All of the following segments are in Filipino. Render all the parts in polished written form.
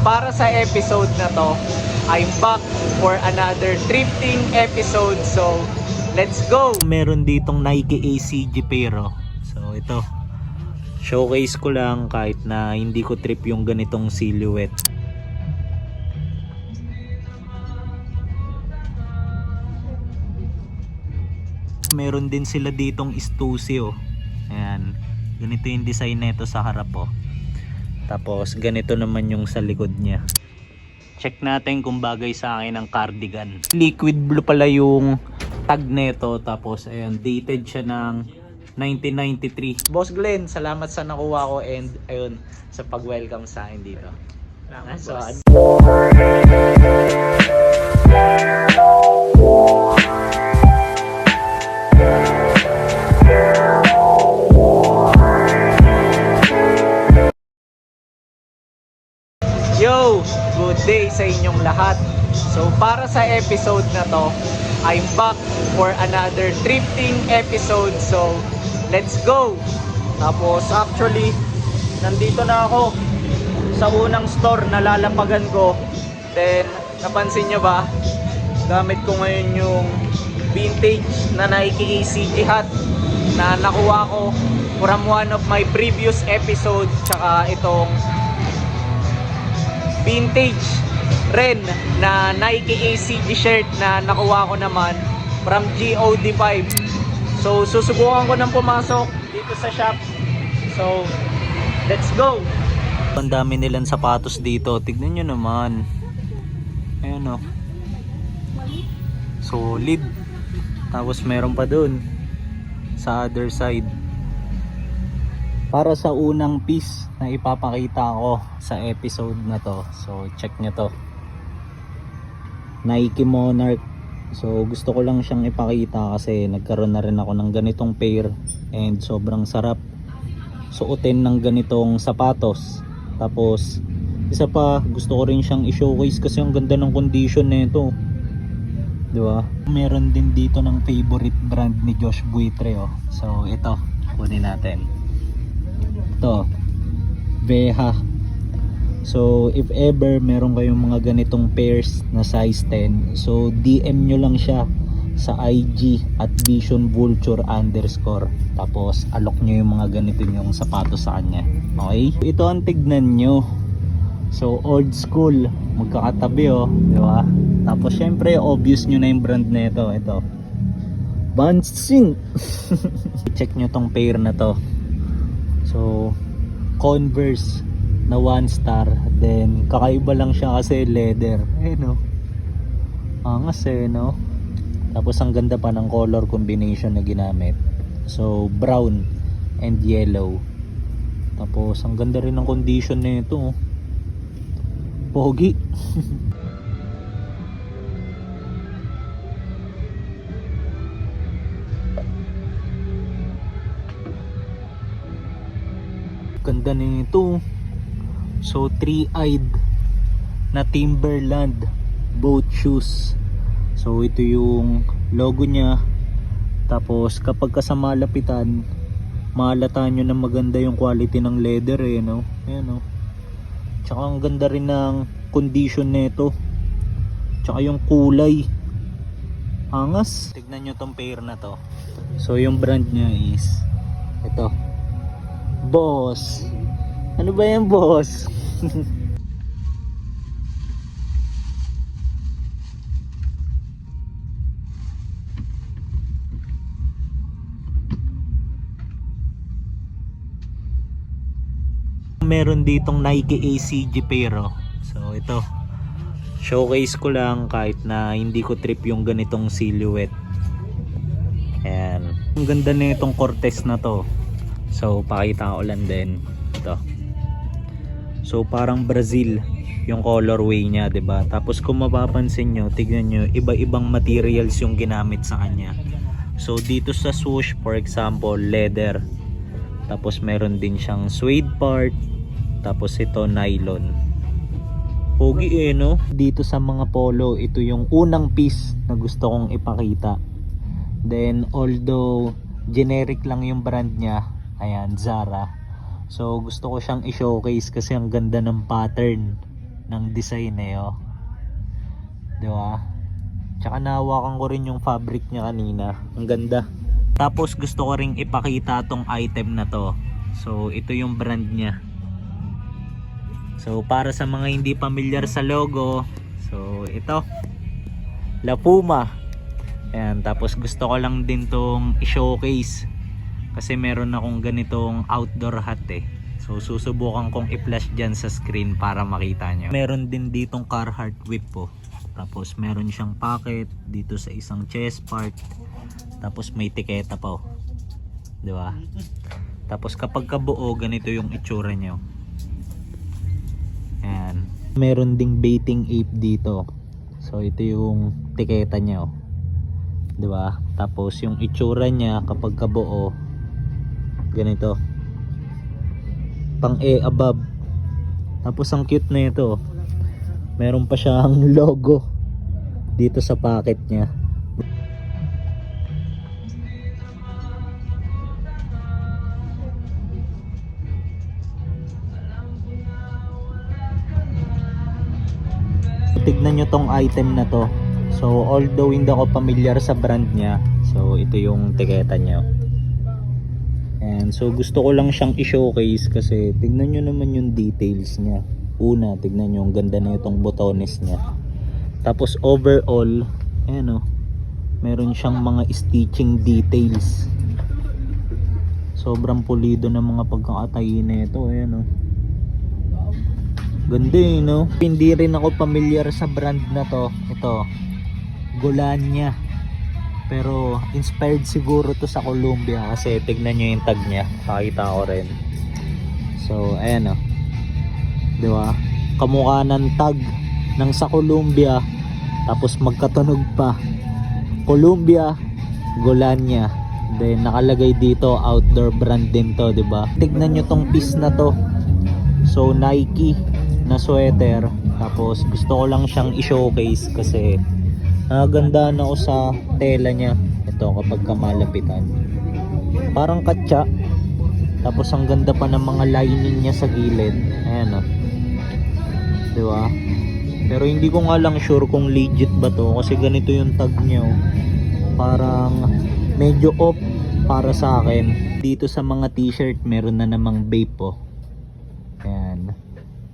para sa episode na to, I'm back for another thrifting episode. So, let's go! Meron ditong Nike ACG pero. So, ito. Showcase ko lang kahit na hindi ko trip yung ganitong silhouette. Meron din sila ditong Stussy oh. Ayan. Ganito yung design nito sa harap oh. Tapos ganito naman yung sa likod niya. Check natin kung bagay sa akin ang cardigan. Liquid blue pala yung tag nito. Tapos ayan, dated siya ng 1993. Boss Glenn, salamat sa nakuha ko and ayun sa pag-welcome sa akin dito. Salamat, Yo! Good day sa inyong lahat. So para sa episode na to, I'm back for another thrifting episode. So let's go! Tapos actually, nandito na ako sa unang store na lalapagan ko. Then, napansin nyo ba? Gamit ko ngayon yung vintage na Nike ACG hat na nakuha ko from one of my previous episode. Tsaka itong vintage ren na Nike ACG shirt na nakuha ko naman from GOD5. So susubukan ko nang pumasok dito sa shop. So let's go. Ang dami nilang sapatos dito. Tignan nyo naman. Ayan o. Solid. Tapos meron pa dun sa other side. Para sa unang piece na ipapakita ko sa episode na to. So check nyo to. Nike Monarch. So gusto ko lang siyang ipakita kasi nagkaroon na rin ako ng ganitong pair. And sobrang sarap suotin ng ganitong sapatos. Tapos isa pa, gusto ko rin siyang i-showcase kasi ang ganda ng condition nito. Di ba? Meron din dito ng favorite brand ni Josh Buitre oh. So ito, kunin natin. Ito, Veha. So if ever meron kayong mga ganitong pairs na size 10, so DM nyo lang siya sa IG at Vision Vulture _ tapos alok nyo yung mga ganito yung sapatos sa kanya. Okay, ito ang tignan nyo. So old school, magkakatabi oh, di ba? Tapos syempre obvious nyo na yung brand na ito Bansing. Check nyo tong pair na to. So Converse na 1 star, then kakaiba lang siya kasi leather. No, angas no. Tapos ang ganda pa ng color combination na ginamit. So brown and yellow. Tapos ang ganda rin ng condition nito. Pogi. Ganda nito. So 3-eyed na Timberland boat shoes. So ito yung logo niya. Tapos kapag ka sa malapitan, mahalata nyo na maganda yung quality ng leather no? Ayan no. Tsaka ang ganda rin ng condition nito. Tsaka yung kulay, angas. Tignan nyo tong pair na to. So yung brand niya is ito, Boss. Ano ba yan, Boss? Meron ditong Nike ACG pero. So ito, showcase ko lang kahit na hindi ko trip yung ganitong silhouette. Ayan. Ang ganda na itong Cortez na to. So pakita ko lang din ito. So parang Brazil yung colorway niya, 'di ba? Tapos kung mapapansin nyo, tignan nyo, iba-ibang materials yung ginamit sa kanya. So dito sa swoosh, for example, leather. Tapos meron din siyang suede part. Tapos ito nylon. Pogi no? Dito sa mga polo, ito yung unang piece na gusto kong ipakita. Then although generic lang yung brand niya, ayan, Zara. So gusto ko siyang i-showcase kasi ang ganda ng pattern. ng design eh, oh. Di ba? Tsaka nahawakan ko rin yung fabric niya kanina. Ang ganda. Tapos gusto ko ring ipakita tong item na to. So ito yung brand niya. So para sa mga hindi pamilyar sa logo, so ito La Puma. Ayan, tapos gusto ko lang din tong i-showcase kasi meron akong ganitong outdoor hat eh. So susubukan kong i-flash dyan sa screen para makita nyo. Meron din ditong Carhartt whip po. Tapos meron siyang pocket dito sa isang chest part. Tapos may tiketa pa, oh. Di ba? Tapos kapag kabuo, ganito yung itsura nyo. Ayan. Meron ding baiting ape dito. So ito yung tiketa niya, oh. 'Di ba? Tapos yung itsura niya kapag kabuo, ganito. Pang E above. Tapos ang cute na ito. Meron pa siyang logo dito sa pocket niya. Tignan nyo tong item na to. So although hindi ako familiar sa brand niya, so ito yung tiketa niya. And so gusto ko lang siyang i-showcase kasi tignan nyo naman yung details niya. Una, tignan nyo ang ganda na itong botones niya. Tapos overall, ayan, oh, meron siyang mga stitching details. Sobrang pulido ng mga pagkakatahi na ito. Ayan, oh. Ganda eh, no? Hindi rin ako familiar sa brand na to. Ito, Golania. Pero inspired siguro to sa Columbia kasi tignan nyo yung tag niya. Pakita ko rin. So, ayan, oh. Diba? Kamukha ng tag ng sa Columbia. Tapos magkatunog pa. Columbia, Golania. Then nakalagay dito outdoor brand din to, diba? Tignan nyo tong piece na to. So Nike na sweater. Tapos gusto ko lang siyang i-showcase kasi nagandaan ako sa tela niya. Ito kapag kamalapitan. Parang katsa. Tapos ang ganda pa ng mga lining niya sa gilid. Ayan, oh. Diba? Pero hindi ko nga lang sure kung legit ba to kasi ganito yung tag niya, oh. Parang medyo off para sa akin. Dito sa mga t-shirt meron na namang vape, oh. Ayan.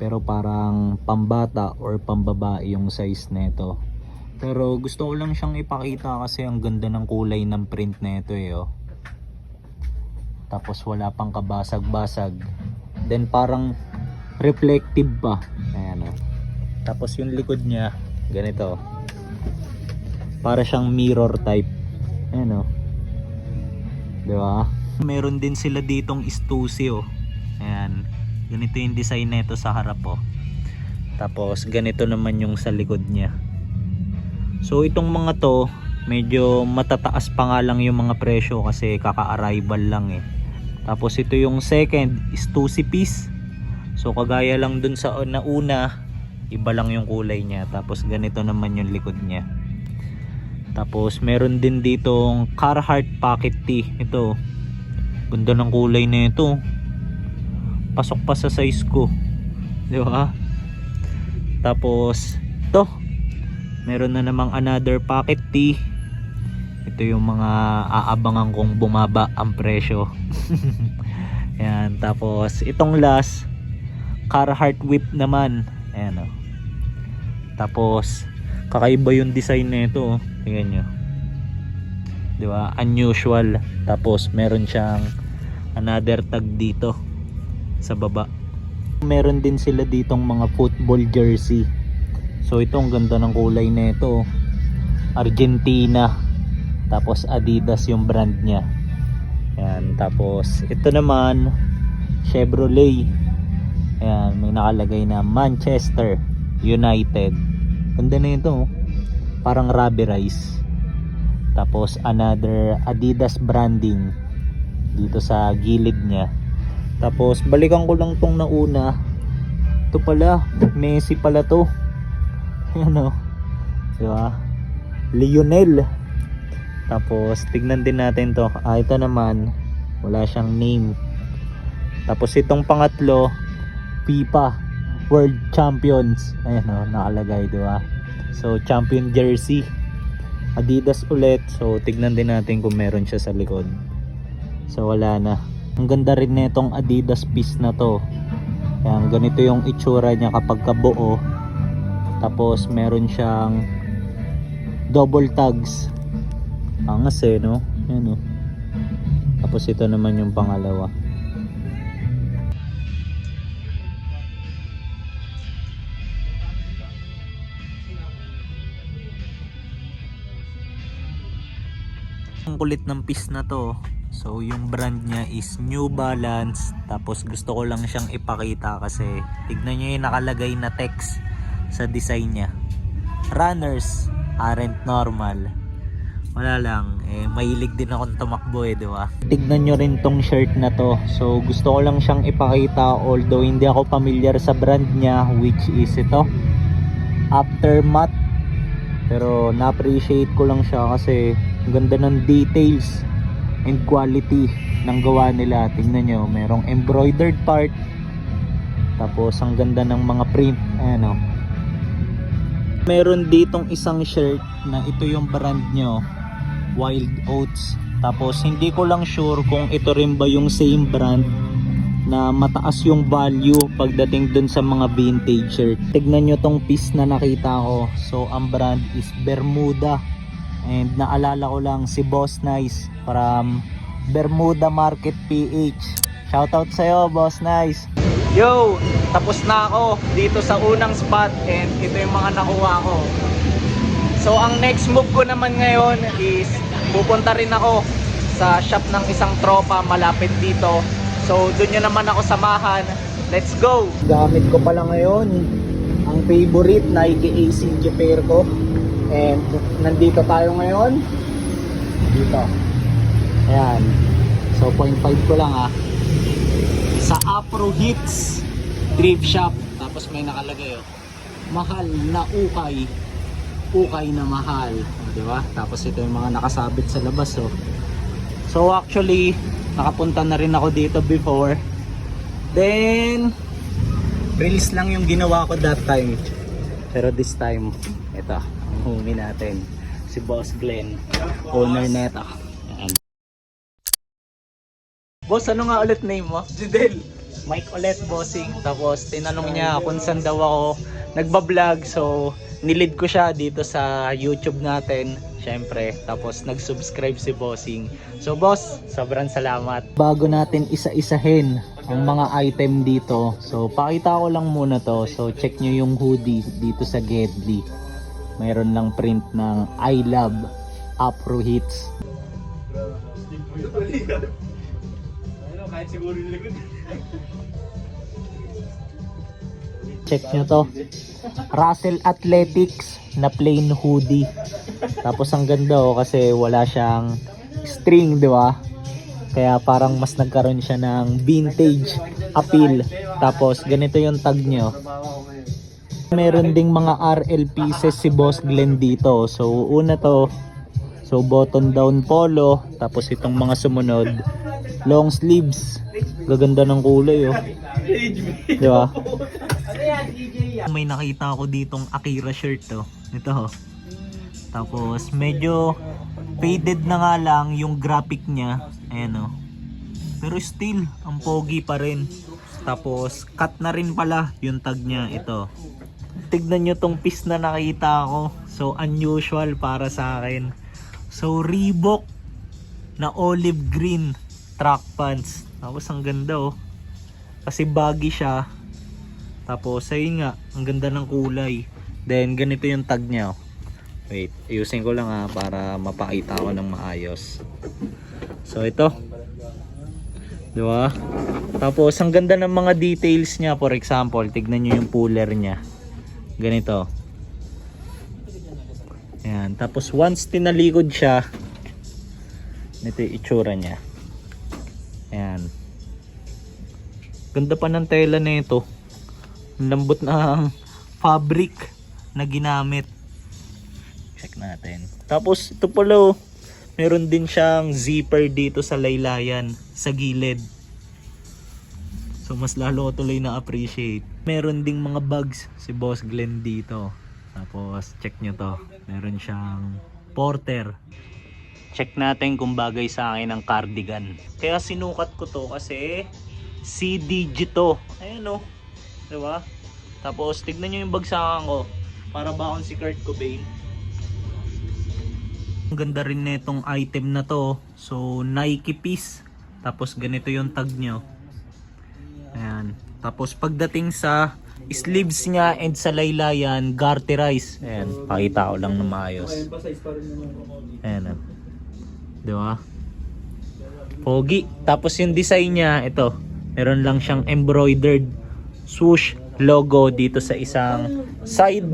Pero parang pambata or pambabae yung size nito. Pero gusto ko lang siyang ipakita kasi ang ganda ng kulay ng print nito eh, oh. Tapos wala pang kabasag-basag. Then parang reflective pa. Ayan, oh. Tapos yung likod niya ganito. Para siyang mirror type. Ayan, oh. Diba? Meron din sila ditong Stussy, oh. Ayan. Ganito yung design nito sa harap, oh. Tapos ganito naman yung sa likod niya. So itong mga to medyo matataas pa nga lang yung mga presyo kasi kaka-arrival lang eh. Tapos ito yung second Stussy piece. So kagaya lang dun sa nauna, iba lang yung kulay niya. Tapos ganito naman yung likod niya. Tapos meron din ditong Carhartt pocket tee. Ito, ganda ng kulay na ito. Pasok pa sa size ko, di ba? Tapos ito, meron na namang another pocket tee. Ito yung mga aabangan kong bumaba ang presyo. Ayan, tapos itong last Carhartt whip naman. Ayan, oh. Tapos kakaiba yung design na ito, oh. Tingnan nyo, di ba? Unusual. Tapos meron siyang another tag dito sa baba. Meron din sila ditong mga football jersey. So ito ang ganda ng kulay na ito. Argentina. Tapos Adidas yung brand niya. Ayan. Tapos ito naman Chevrolet. Ayan, may nakalagay na Manchester United. Ganda na ito, oh. Parang rubberized. Tapos another Adidas branding dito sa gilid niya. Tapos balikan ko lang tong nauna. Ito pala, Messi pala to. Ayan, oh. Diba? Lionel. Tapos tignan din natin to. Ito naman, wala siyang name. Tapos itong pangatlo, FIFA. World Champions. Ayan o, nakalagay, di ba? So, champion jersey. Adidas ulit. So, tignan din natin kung meron siya sa likod. So, wala na. Ang ganda rin nitong Adidas piece na to. Ayan, ganito yung itsura niya kapag kabuo. Tapos, meron siyang double tags. Angas eh, no? Ayan o. Tapos, ito naman yung pangalawa. Ang kulit ng piece na to. So yung brand niya is New Balance. Tapos gusto ko lang siyang ipakita kasi tignan nyo yung nakalagay na text sa design niya. Runners aren't normal. Wala lang, mahilig din akong tumakbo di ba? Tignan nyo rin tong shirt na to. So gusto ko lang siyang ipakita, although hindi ako familiar sa brand niya, which is ito, Aftermath. Pero na-appreciate ko lang siya kasi ang ganda ng details and quality ng gawa nila. Tingnan nyo, merong embroidered part. Tapos ang ganda ng mga print. Ayan o. Meron ditong isang shirt na ito yung brand nyo, Wild Oats. Tapos hindi ko lang sure kung ito rin ba yung same brand na mataas yung value pagdating dun sa mga vintage shirt. Tignan nyo tong piece na nakita ko. So ang brand is Bermuda. And naalala ko lang si Boss Nice from Bermuda Market PH. Shoutout sa'yo, Boss Nice. Yo! Tapos na ako dito sa unang spot and ito yung mga nakuha ko. So ang next move ko naman ngayon is pupunta rin ako sa shop ng isang tropa malapit dito. So doon nyo naman ako samahan. Let's go! Gamit ko pala ngayon ang favorite Nike ACG pair ko. And nandito tayo ngayon dito. Ayan. So 0.5 ko lang sa Afro Hits thrift shop. Tapos may nakalagay mahal na ukay. Ukay na mahal, diba? Tapos ito yung mga nakasabit sa labas. So actually nakapunta na rin ako dito before. Then reels lang yung ginawa ko that time. Pero this time ito, ang humi natin si Boss Glenn, owner neto. Ayan. Boss, ano nga ulit name mo? Jidel. Mike ulit, bossing. Tapos tinanong niya kung saan daw ako nagbablog. So nilid ko siya dito sa YouTube natin, syempre. Tapos nag-subscribe si bossing. So boss, sobrang salamat. Bago natin isa-isahin ang mga item dito, so pakita ko lang muna to. So check nyo yung hoodie dito sa Gedli. Mayroon lang print ng I Love Afro Hits. Check nyo to, Russell Athletics na plain hoodie. Tapos ang ganda kasi wala siyang string, di ba? Kaya parang mas nagkaroon siya ng vintage appeal. Tapos ganito yung tag nyo. Meron ding mga RL pieces si Boss Glenn dito. So una to, so button down polo. Tapos itong mga sumunod, long sleeves. Gaganda ng kulay di ba? May nakita ako ditong Akira shirt ito tapos medyo faded na nga lang yung graphic niya. Ayan pero still ang pogi pa rin. Tapos cut na rin pala yung tag niya. Ito, tignan nyo tong piece na nakita ko. So unusual para sa akin. So Reebok na olive green track pants. Tapos ang ganda kasi baggy siya. Tapos ayun nga, ang ganda ng kulay. Then ganito yung tag niya Wait, ayusin ko lang para mapakita ko ng maayos. So ito, di ba? Tapos ang ganda ng mga details niya. For example, tignan nyo yung puller niya. Ganito. Ayan. Tapos once tinalikod siya, ito yung itsura niya. Ayan. Ganda pa ng tela na ito. Ang lambot ng fabric na ginamit. Check natin. Tapos ito pala, meron din siyang zipper dito sa laylayan, sa gilid. So mas lalo ko tuloy na appreciate. Meron ding mga bags si Boss Glenn dito. Tapos check nyo to. Meron siyang porter. Check natin kung bagay sa akin ang cardigan. Kaya sinukat ko to kasi CDG to. Ayan o. Diba? Tapos tignan nyo yung bagsakan ko. Para ba akong si Kurt Cobain. Ang ganda rin netong item na to. So Nike piece. Tapos ganito yung tag nyo. Ayan. Tapos pagdating sa sleeves niya and sa laylayan, garterize. Ayan. Pakita ko lang na maayos. Ayan. Diba? Pogi. Tapos yung design niya, ito. Meron lang siyang embroidered swoosh logo dito sa isang side.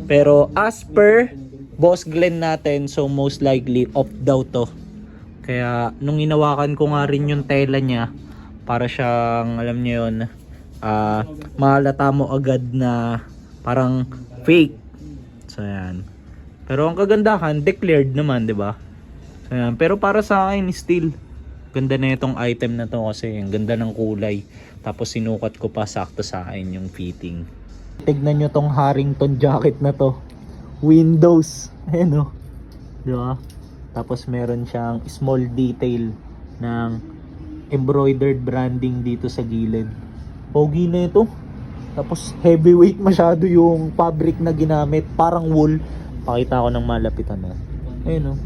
Pero as per Boss Glenn natin, so most likely off daw to. Kaya nung inawakan ko nga rin yung tela niya, para siyang, alam niyo yun, mahalata mo agad na parang fake. So yan. Pero ang kagandahan, declared naman, 'di ba? So yan. Pero para sa akin still ganda na itong item na to kasi ang ganda ng kulay. Tapos sinukat ko pa sakto sa akin yung fitting. Tignan nyo tong Harrington jacket na to. Windows. Ayan o. Diba? Tapos meron siyang small detail ng embroidered branding dito sa gilid. Pogi na ito. Tapos heavyweight masyado yung fabric na ginamit. Parang wool. Pakita ko ng malapitan na. Ayan o.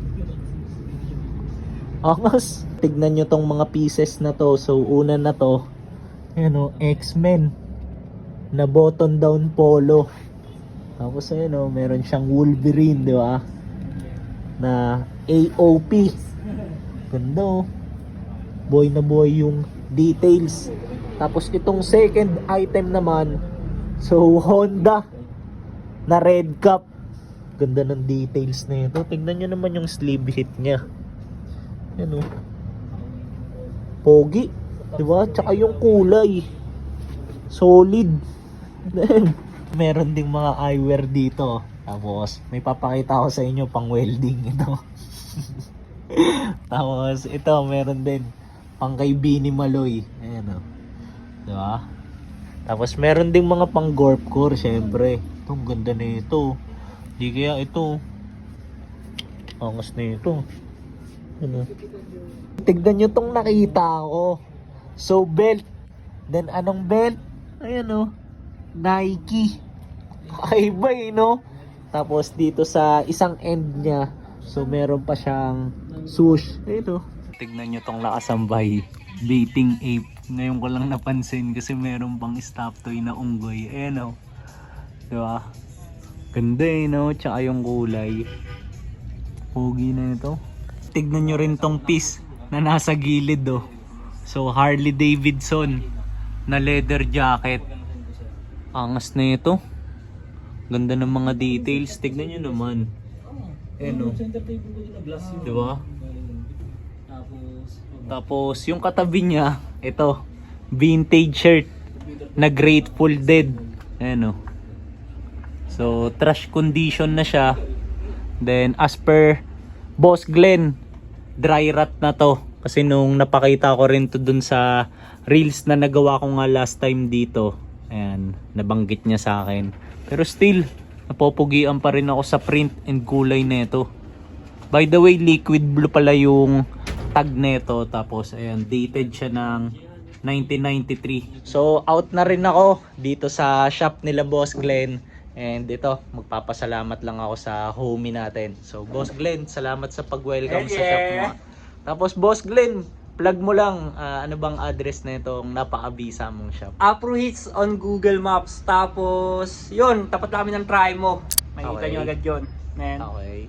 Angas. Tignan nyo tong mga pieces na to. So una na to. Ayan o. X-Men. Na button down polo. Tapos ayan o. Meron siyang Wolverine. Di ba? Na AOP. Ganda o. Boy na boy yung details. Tapos itong second item naman. So Honda. Na red cap. Ganda ng details na ito. Tignan nyo naman yung sleeve hit niya. Yan o. Pogi. Diba? Tsaka yung kulay. Solid. Meron ding mga eyewear dito. Tapos may papakita ko sa inyo pang welding ito. Tapos ito meron din pang kay Bini Maloy. Ayan o. Diba? Tapos meron ding mga pang Gorpcore syempre. Ito ang ganda na ito. Di kaya ito. Angas na ito. Ano? Tignan nyo tong nakita ko. So belt. Then anong belt? Ayan o. Nike. Kakaiba eh no? Tapos dito sa isang end niya. So meron pa siyang swoosh. Ito. Tignan nyo tong nakasambay. Dating ape. Ngayon ko lang napansin kasi meron pang stop toy na unggoy. Ayan o. Diba? Ganda eh no? Tsaka yung kulay. Pogi na ito. Tignan nyo rin tong piece na nasa gilid oh. So Harley Davidson na leather jacket. Angas na ito. Ganda ng mga details. Tignan nyo naman. Ayan oh. Diba? Tapos yung katabi niya, ito, vintage shirt na Grateful Dead. Ayan oh. So trash condition na siya. Then as per Boss Glenn, dry rot na to. Kasi nung napakita ko rin to dun sa reels na nagawa ko nga last time dito, ayan, nabanggit niya sa akin. Pero still, napopugian pa rin ako sa print and kulay nito. By the way, liquid blue pala yung tag nito. Tapos ayan, dated siya ng 1993. So out na rin ako dito sa shop nila Boss Glenn. And ito, magpapasalamat lang ako sa homie natin. So Boss Glenn, salamat sa pag-welcome sa shop mo. Tapos Boss Glenn, plug mo lang, ano bang address na itong napakabisa mong shop? Afro Hits on Google Maps. Tapos, yun, tapat namin ng try mo. Makikita Okay. nyo agad yun. Man. Okay.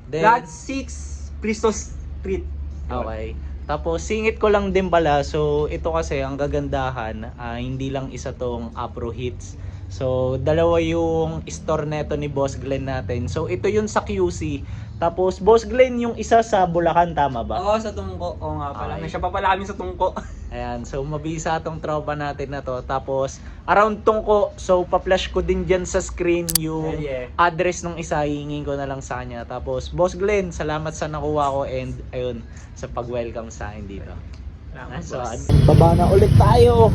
Then, Lot 6, Bristol Street. Yun. okay. Tapos singit ko lang din pala. So ito kasi ang gagandahan, hindi lang isa tong Afro Hits. So dalawa yung store neto ni Boss Glenn natin. So ito yun sa QC. Tapos Boss Glenn yung isa sa Bulacan, tama ba? Oo, sa Tungko. Oo nga pala. Okay. Siya pa pala kami sa Tungko. Ayan, so mabisa tong tropa natin na to. Tapos around Tungko, so pa-flash ko din dyan sa screen yung Yeah. address ng isa, hingin ko na lang sa kanya. Tapos Boss Glenn, salamat sa nakuha ko and ayun, sa pag-welcome sa akin dito. Salamat, So, boss. baba na ulit tayo.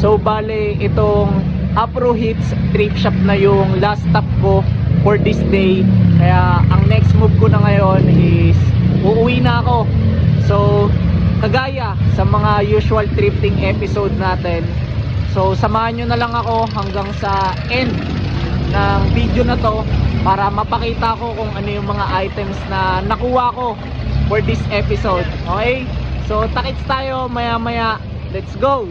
So bale itong Afro Hits thrift shop na yung last stop ko for this day. Kaya ang next move ko na ngayon is uuwi na ako. So kagaya sa mga usual thrifting episode natin, so samahan nyo na lang ako hanggang sa end ng video na to para mapakita ko kung ano yung mga items na nakuha ko for this episode. Okay? So takits tayo maya maya. Let's go!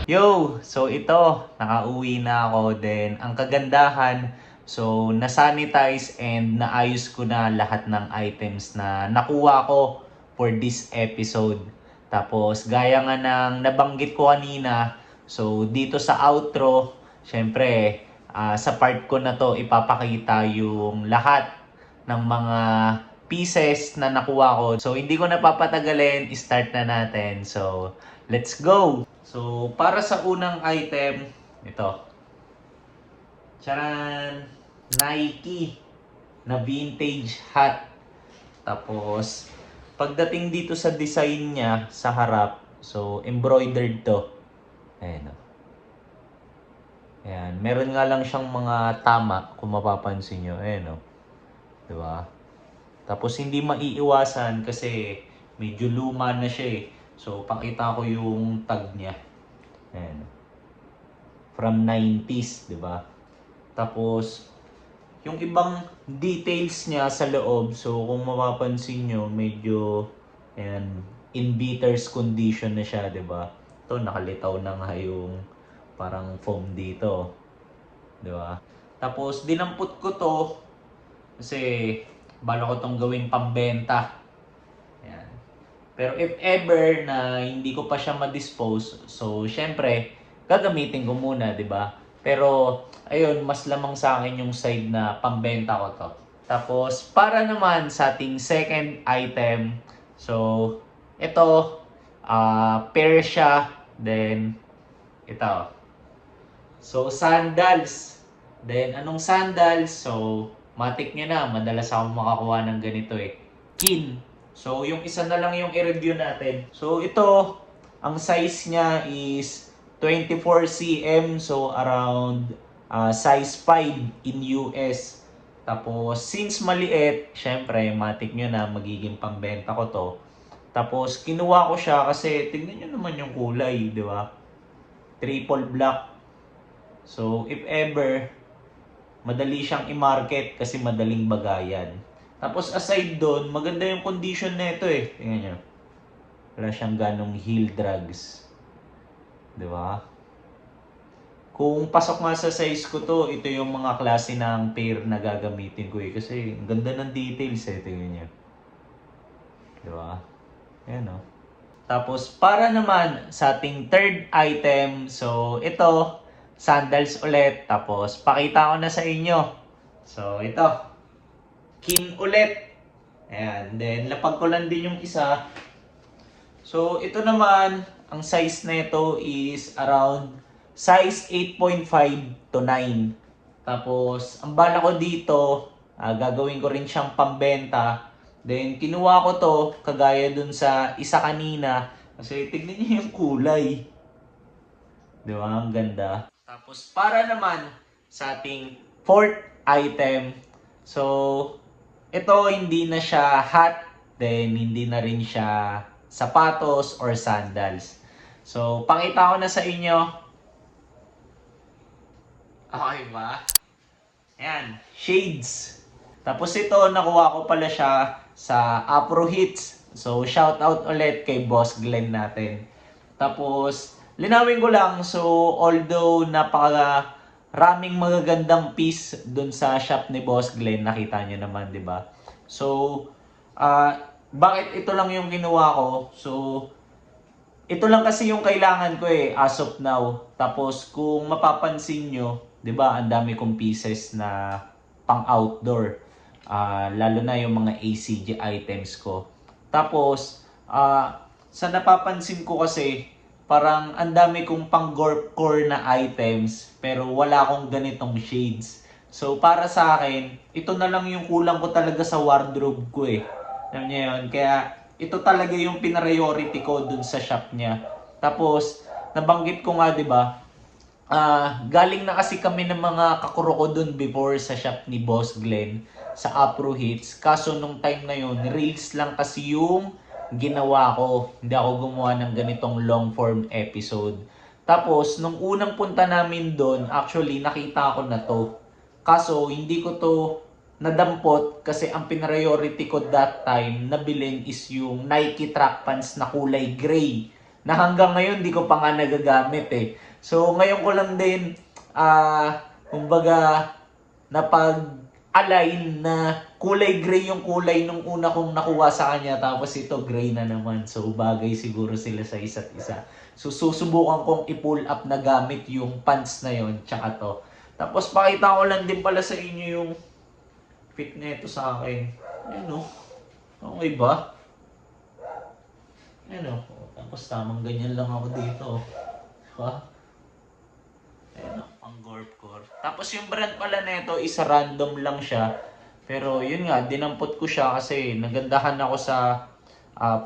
Yo! So ito, nakauwi na ako. Then ang kagandahan, so nasanitize and naayos ko na lahat ng items na nakuha ko for this episode. Tapos gaya nga ng nabanggit ko kanina, so dito sa outro, syempre sa part ko na to ipapakita yung lahat ng mga pieces na nakuha ko. So hindi ko napapatagalin, start na natin. So let's go! So para sa unang item, ito. Charan! Nike na vintage hat. Tapos pagdating dito sa design niya sa harap, so embroidered to. Ayan o. Ayan. Meron nga lang siyang mga tama kung mapapansin nyo. Ayan o. Diba? Tapos hindi maiiwasan kasi medyo luma na siya eh. So pakita ko yung tag niya. Ayan. From 90s, diba? Tapos yung ibang details niya sa loob, so kung mapapansin nyo, medyo ayan, in beater's condition na siya, 'di ba? Ito nakalitaw na nga yung parang foam dito, 'di ba? Tapos dinampot ko 'to kasi bala ko tong gawing pambenta. Ayan. Pero if ever na hindi ko pa siya ma-dispose, so syempre gagamitin ko muna, 'di ba? Pero ayun, mas lamang sa akin yung side na pambenta ko to. Tapos para naman sa ating second item, so ito pair siya, then ito. So sandals. Then anong sandals? So matik nyo na, madalas akong makakuha ng ganito eh. Kin. So yung isa na lang yung i-review natin. So ito, ang size niya is 24 cm, so around size 5 in US. Tapos since maliit, syempre matik nyo na magiging pambenta ko to. Tapos kinuha ko siya kasi tignan nyo naman yung kulay, di ba? Triple black. So if ever madali siyang i-market kasi madaling bagayan. Tapos aside doon, maganda yung condition nito eh. Tingnan nyo. Wala siyang ganong heel drags. 'Di ba? Kung pasok nga sa size ko to, ito yung mga klase ng pair na gagamitin ko eh. Kasi ang ganda ng details eh. Tingnan nyo. 'Di ba? Ayan o. Tapos para naman sa ating third item, so ito, sandals ulit. Tapos pakita ko na sa inyo. So ito, kin ulit. Ayan. Then lapag ko lang din yung isa. So ito naman, ang size na ito is around size 8.5 to 9. Tapos ang bala ko dito, gagawin ko rin siyang pambenta. Then kinuha ko to kagaya dun sa isa kanina kasi tignan niyo yung kulay. 'Di ba? Ang ganda. Tapos para naman sa ating fourth item, so ito hindi na siya hat, then hindi na rin siya sapatos or sandals. So pakita ko na sa inyo. Okay ba? Ayan, shades. Tapos ito nakuha ko pala siya sa Afro Hits. So shout out ulit kay Boss Glenn natin. Tapos linawin ko lang, so although raming magagandang piece dun sa shop ni Boss Glenn, nakita nyo naman, di ba? So, bakit ito lang yung kinuha ko? So, ito lang kasi yung kailangan ko eh, as of now. Tapos, kung mapapansin nyo, di ba, ang dami kong pieces na pang outdoor. Lalo na yung mga ACG items ko. Tapos, sa napapansin ko kasi, parang ang dami kong pang core na items pero wala akong ganitong shades. So para sa akin, ito na lang yung kulang ko talaga sa wardrobe ko eh. Alam niyo yun? Kaya ito talaga yung pinariority ko dun sa shop niya. Tapos nabanggit ko nga, 'di ba? Galing na kasi kami ng mga kakuro ko dun before sa shop ni Boss Glenn sa Afro Hits. Kaso nung time na yun, reels lang kasi yung ginawa ko. Hindi ako gumawa ng ganitong long form episode. Tapos, nung unang punta namin doon, actually nakita ko na to. Kaso, hindi ko to nadampot kasi ang priority ko that time na bilhin is yung Nike track pants na kulay gray. Na hanggang ngayon, di ko pa nga nagagamit eh. So, ngayon ko lang din, kumbaga, napag-align na kulay gray yung kulay nung una kong nakuha sa kanya. Tapos ito, gray na naman. So, bagay siguro sila sa isa't isa. So, susubukan kong i-pull up na gamit yung pants na yon tsaka to. Tapos, pakita ko lang din pala sa inyo yung fit nito sa akin. Ano? Okay ba? Ano? Tapos, tamang ganyan lang ako dito. Diba? Ayan, ang gorp-gorp. Tapos yung brand pala nito is random lang siya. Pero yun nga, dinampot ko siya kasi nagandahan ako sa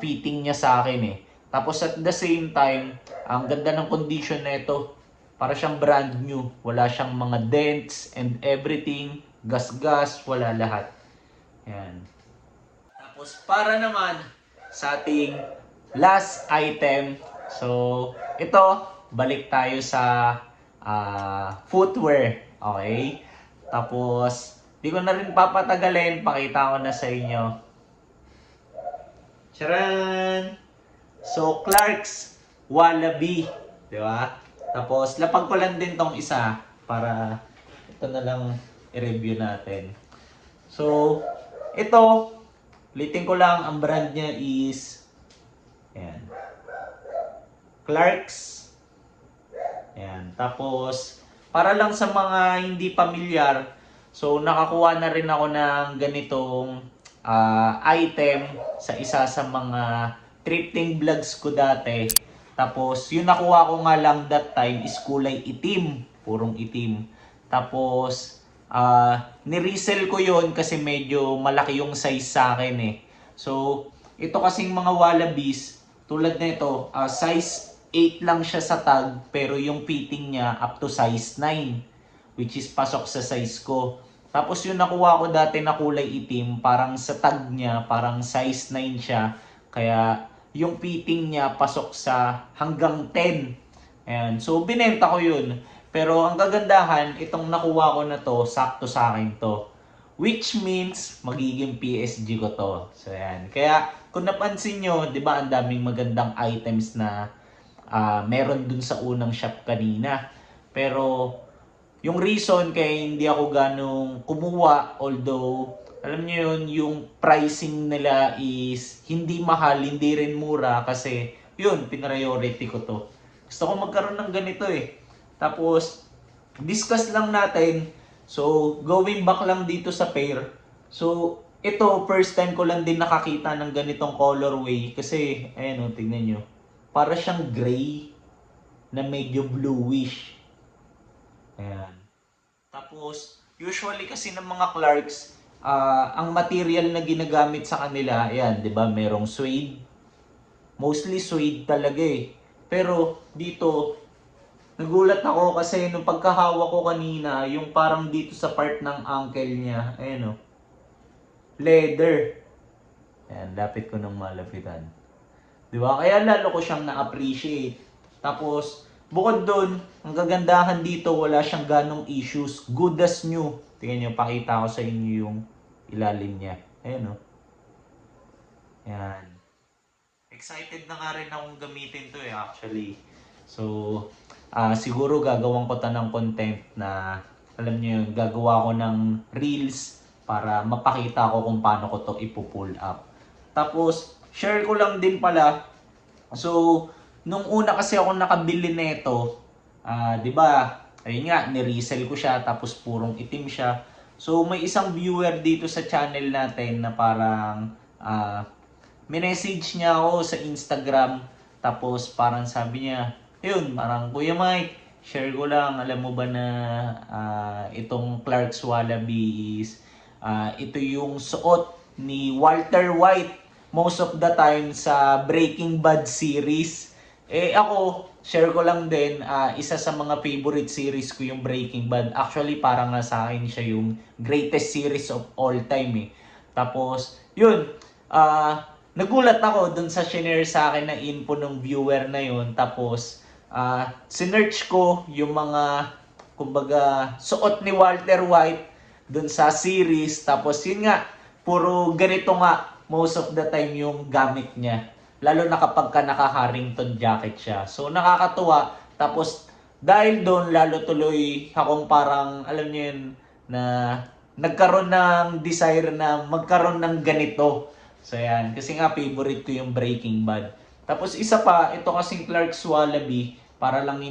fitting niya sa akin eh. Tapos at the same time, ang ganda ng condition nito. Para siyang brand new. Wala siyang mga dents and everything. Gas-gas, wala lahat. Ayan. Tapos para naman sa ating last item. So, ito, balik tayo sa footwear. Okay? Tapos, di ko na rin papatagalin. Pakita ko na sa inyo. Charan! So, Clarks Wallaby. Di ba? Tapos, lapag ko lang din tong isa para ito na lang i-review natin. So, ito, ulitin ko lang, ang brand niya is ayan, Clarks. Ayan. Tapos, para lang sa mga hindi pamilyar, so nakakuha na rin ako ng ganitong item sa isa sa mga thrifting vlogs ko dati. Tapos, yung nakuha ko nga lang that time is kulay itim. Purong itim. Tapos, ni-resell ko yon kasi medyo malaki yung size sa akin eh. So, ito kasing mga wallabies, tulad nito, size 8 lang siya sa tag, pero yung fitting niya up to size 9, which is pasok sa size ko. Tapos yung nakuha ko dati na kulay itim, parang sa tag niya, parang size 9 siya. Kaya yung fitting niya pasok sa hanggang 10. Ayan. So, binenta ko yun. Pero ang kagandahan, itong nakuha ko na to, sakto sa akin to. Which means, magiging PSG ko to. So, ayan. Kaya, kung napansin nyo, di ba, ang daming magandang items na meron dun sa unang shop kanina. Pero, yung reason kaya hindi ako ganong kumuha, although, alam nyo yun, yung pricing nila is hindi mahal, hindi rin mura, kasi, yun, priority ko to. Gusto ko magkaroon ng ganito eh. Tapos, discuss lang natin. So, going back lang dito sa pair. So, ito, first time ko lang din nakakita ng ganitong colorway. Kasi, ayan o, tignan nyo. Para siyang gray na medyo bluish. Ayan. Tapos, usually kasi ng mga Clarks, ang material na ginagamit sa kanila, ayan, di ba, merong suede. Mostly suede talaga eh. Pero, dito, nagulat ako kasi nung pagkahawak ko kanina, yung parang dito sa part ng ankle niya, ayan o, leather. Ayan, lapit ko ng malapitan. Diba? Kaya lalo ko siyang na-appreciate. Tapos, bukod doon, ang gagandahan dito, wala siyang ganong issues. Good as new. Tingnan nyo, pakita ko sa inyo yung ilalim niya. Ayan o. Ayan. Excited na nga rin akong gamitin to eh, actually. So, siguro gagawin ko ng content na, alam niyo yun, gagawa ko ng reels para mapakita ko kung paano ko to ipo-pull up. Tapos, share ko lang din pala. So, nung una kasi ako nakabili nito, 'di ba? Ayun nga, ni-resell ko siya tapos purong itim siya. So, may isang viewer dito sa channel natin na parang minessage niya ako sa Instagram, tapos parang sabi niya, yun, parang, Kuya Mike, share ko lang, alam mo ba na itong Clarks Wallaby is, ito yung suot ni Walter White most of the time sa Breaking Bad series. Eh ako, share ko lang din, isa sa mga favorite series ko yung Breaking Bad. Actually, parang nga sa akin siya yung greatest series of all time eh. Tapos, yun, nagulat ako dun sa shinare sa akin na info ng viewer na yun. Tapos, sinearch ko yung mga, kumbaga, suot ni Walter White dun sa series. Tapos, yun nga, puro ganito nga most of the time yung gamit niya. Lalo na kapag ka naka-Harrington jacket siya. So, nakakatuwa. Tapos, dahil doon, lalo tuloy akong parang, alam niyo yun, na nagkaroon ng desire na magkaroon ng ganito. So, yan. Kasi nga, favorite ko yung Breaking Bad. Tapos, isa pa, ito kasing Clark's Wallaby, para lang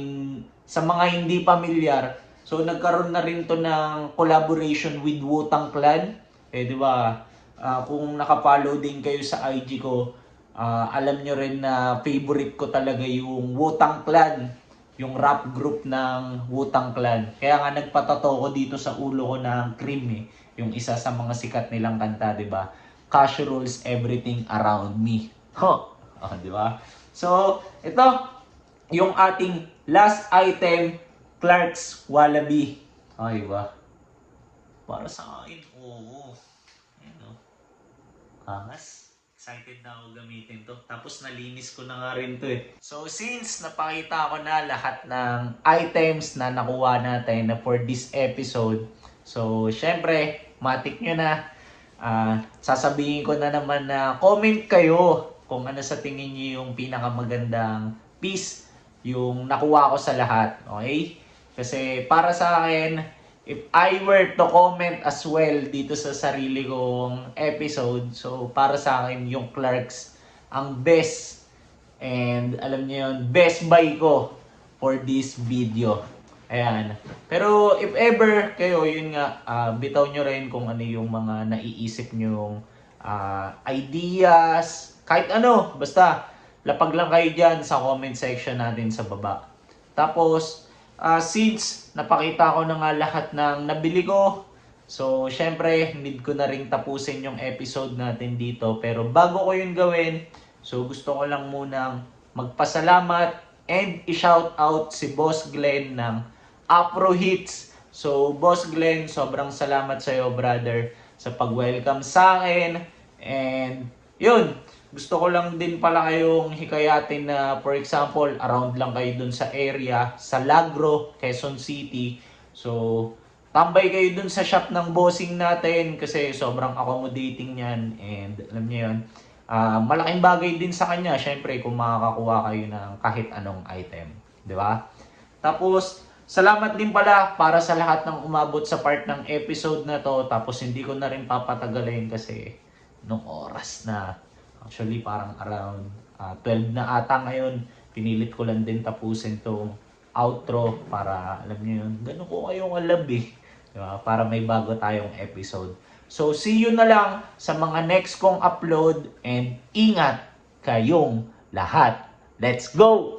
sa mga hindi pamilyar. So, nagkaroon na rin to ng collaboration with Wu-Tang Clan. Di ba? Kung nakapollow din kayo sa IG ko, alam nyo rin na favorite ko talaga yung Wu-Tang Clan, yung rap group ng Wu-Tang Clan. Kaya nga nagpatato ko dito sa ulo ko ng cream eh, yung isa sa mga sikat nilang kanta, 'di ba? Cash rules everything around me. Di ba? So, ito yung ating last item, Clark's Wallaby. Di ba? Para sa akin, oo. Ayun, angas. Excited na ako gamitin to. Tapos nalinis ko na nga rin to eh. So since napakita ko na lahat ng items na nakuha natin na for this episode. So syempre, matik nyo na. Sasabihin ko na naman na comment kayo kung ano sa tingin nyo yung pinakamagandang piece yung nakuha ko sa lahat. Okay? Kasi para sa akin, if I were to comment as well dito sa sarili kong episode, so para sa akin yung Clark's ang best, and alam niyo yun, best buy ko for this video. Ayan. Pero if ever kayo, yun nga, bitaw nyo rin kung ano yung mga naiisip nyong ideas, kahit ano, basta lapag lang kayo dyan sa comment section natin sa baba. Tapos, since napakita ko na nga lahat ng nabili ko, so syempre need ko na ring tapusin yung episode natin dito. Pero bago ko yun gawin, so gusto ko lang munang magpasalamat and i-shout out si Boss Glenn ng Afro Hits. So Boss Glenn, sobrang salamat sa iyo brother sa pag-welcome sa akin. And yun, gusto ko lang din pala kayong hikayatin na, for example, around lang kayo dun sa area, sa Lagro, Quezon City. So, tambay kayo dun sa shop ng bossing natin kasi sobrang accommodating yan. And alam niyo yun, malaking bagay din sa kanya, syempre, kung makakakuha kayo ng kahit anong item. Di ba? Tapos, salamat din pala para sa lahat ng umabot sa part ng episode na to. Tapos, hindi ko na rin papatagalin kasi nung oras na, actually, parang around 12 na ata ngayon. Pinilit ko lang din tapusin tong outro para, alam niyo yun, ganun ko kayong alab eh. Diba? Para may bago tayong episode. So, see you na lang sa mga next kong upload and ingat kayong lahat. Let's go!